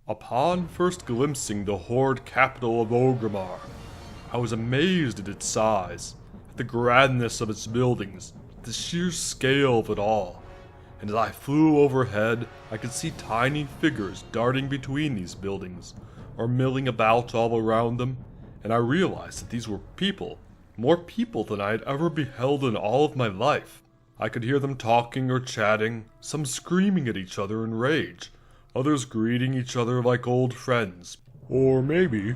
Upon first glimpsing the Horde capital of Orgrimmar, I was amazed at its size, at the grandness of its buildings, the sheer scale of it all. And as I flew overhead, I could see tiny figures darting between these buildings, or milling about all around them, and I realized that these were people, more people than I had ever beheld in all of my life. I could hear them talking or chatting, some screaming at each other in rage, others greeting each other like old friends. Or maybe,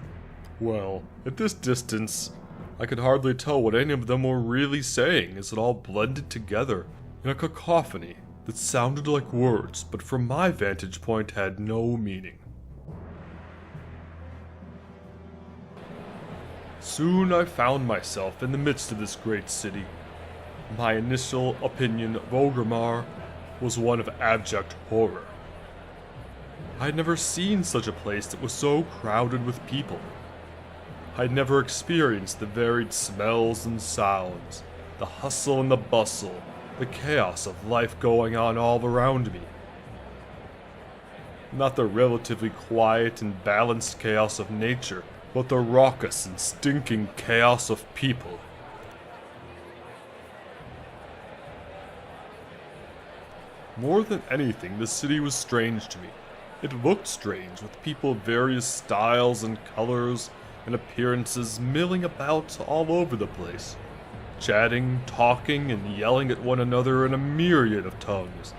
well, at this distance, I could hardly tell what any of them were really saying as it all blended together in a cacophony that sounded like words, but from my vantage point had no meaning. Soon I found myself in the midst of this great city. My initial opinion of Orgrimmar was one of abject horror. I had never seen such a place that was so crowded with people. I had never experienced the varied smells and sounds, the hustle and the bustle, the chaos of life going on all around me. Not the relatively quiet and balanced chaos of nature, but the raucous and stinking chaos of people. More than anything, the city was strange to me. It looked strange, with people of various styles and colors and appearances milling about all over the place, chatting, talking, and yelling at one another in a myriad of tongues.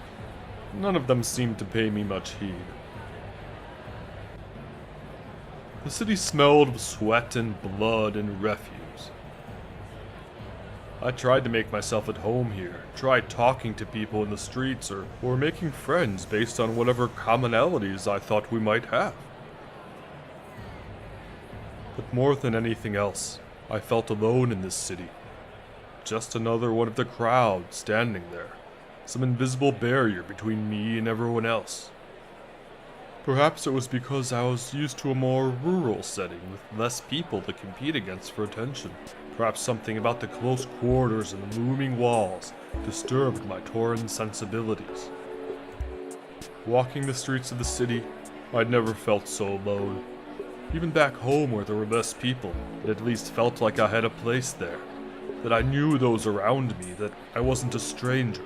None of them seemed to pay me much heed. The city smelled of sweat and blood and refuse. I tried to make myself at home here, tried talking to people in the streets or making friends based on whatever commonalities I thought we might have. But more than anything else, I felt alone in this city. Just another one of the crowd standing there, some invisible barrier between me and everyone else. Perhaps it was because I was used to a more rural setting with less people to compete against for attention. Perhaps something about the close quarters and looming walls disturbed my Tauren sensibilities. Walking the streets of the city, I'd never felt so alone. Even back home where there were less people, it at least felt like I had a place there, that I knew those around me, that I wasn't a stranger.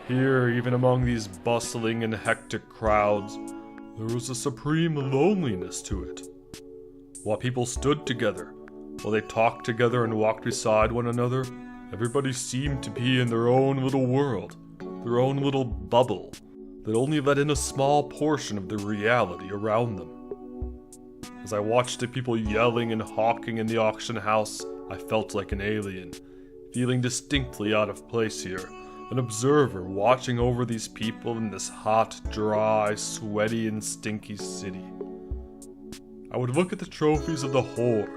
Here, even among these bustling and hectic crowds, there was a supreme loneliness to it. While people stood together, while they talked together and walked beside one another, everybody seemed to be in their own little world, their own little bubble, that only let in a small portion of the reality around them. As I watched the people yelling and hawking in the auction house, I felt like an alien, feeling distinctly out of place here, an observer watching over these people in this hot, dry, sweaty, and stinky city. I would look at the trophies of the Horde,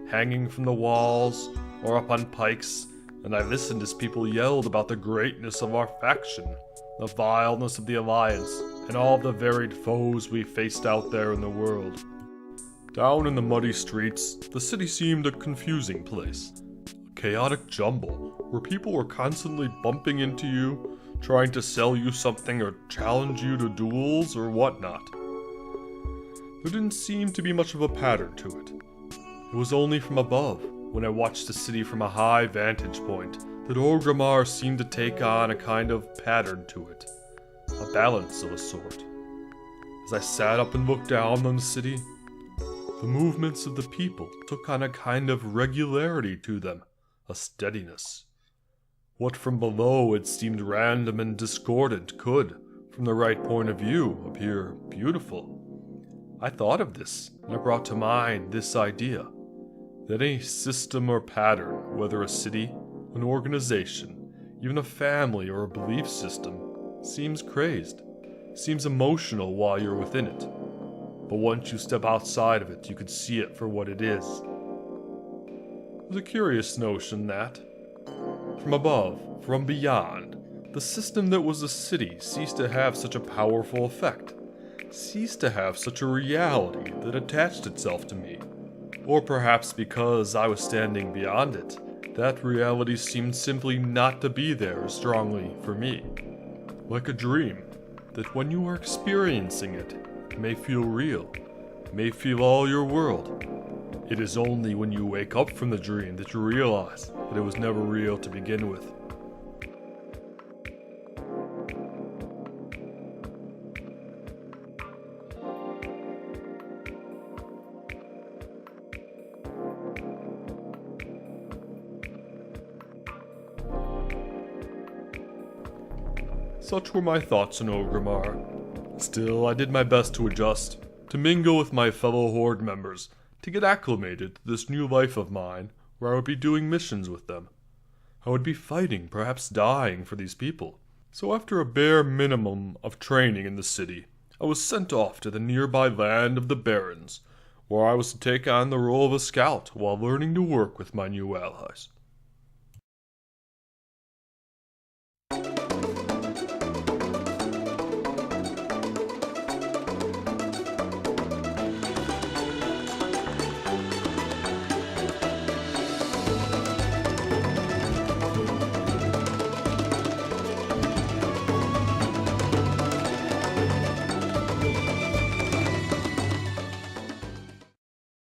hanging from the walls or up on pikes, and I listened as people yelled about the greatness of our faction, the vileness of the Alliance, and all the varied foes we faced out there in the world. Down in the muddy streets, the city seemed a confusing place. A chaotic jumble, where people were constantly bumping into you, trying to sell you something or challenge you to duels or whatnot. There didn't seem to be much of a pattern to it. It was only from above, when I watched the city from a high vantage point, that Orgrimmar seemed to take on a kind of pattern to it, a balance of a sort. As I sat up and looked down on the city, the movements of the people took on a kind of regularity to them, a steadiness. What from below had seemed random and discordant could, from the right point of view, appear beautiful. I thought of this, and I brought to mind this idea, that any system or pattern, whether a city, an organization, even a family or a belief system, seems crazed, seems emotional while you're within it. But once you step outside of it, you can see it for what it is. It was a curious notion that, from above, from beyond, the system that was a city ceased to have such a powerful effect, ceased to have such a reality that attached itself to me. Or perhaps because I was standing beyond it, that reality seemed simply not to be there as strongly for me. Like a dream, that when you are experiencing it, It may feel real. It may feel all your world. It is only when you wake up from the dream that you realize that it was never real to begin with. Such were my thoughts on Orgrimmar. Still, I did my best to adjust, to mingle with my fellow Horde members, to get acclimated to this new life of mine, where I would be doing missions with them. I would be fighting, perhaps dying, for these people. So after a bare minimum of training in the city, I was sent off to the nearby land of the Barrens, where I was to take on the role of a scout while learning to work with my new allies.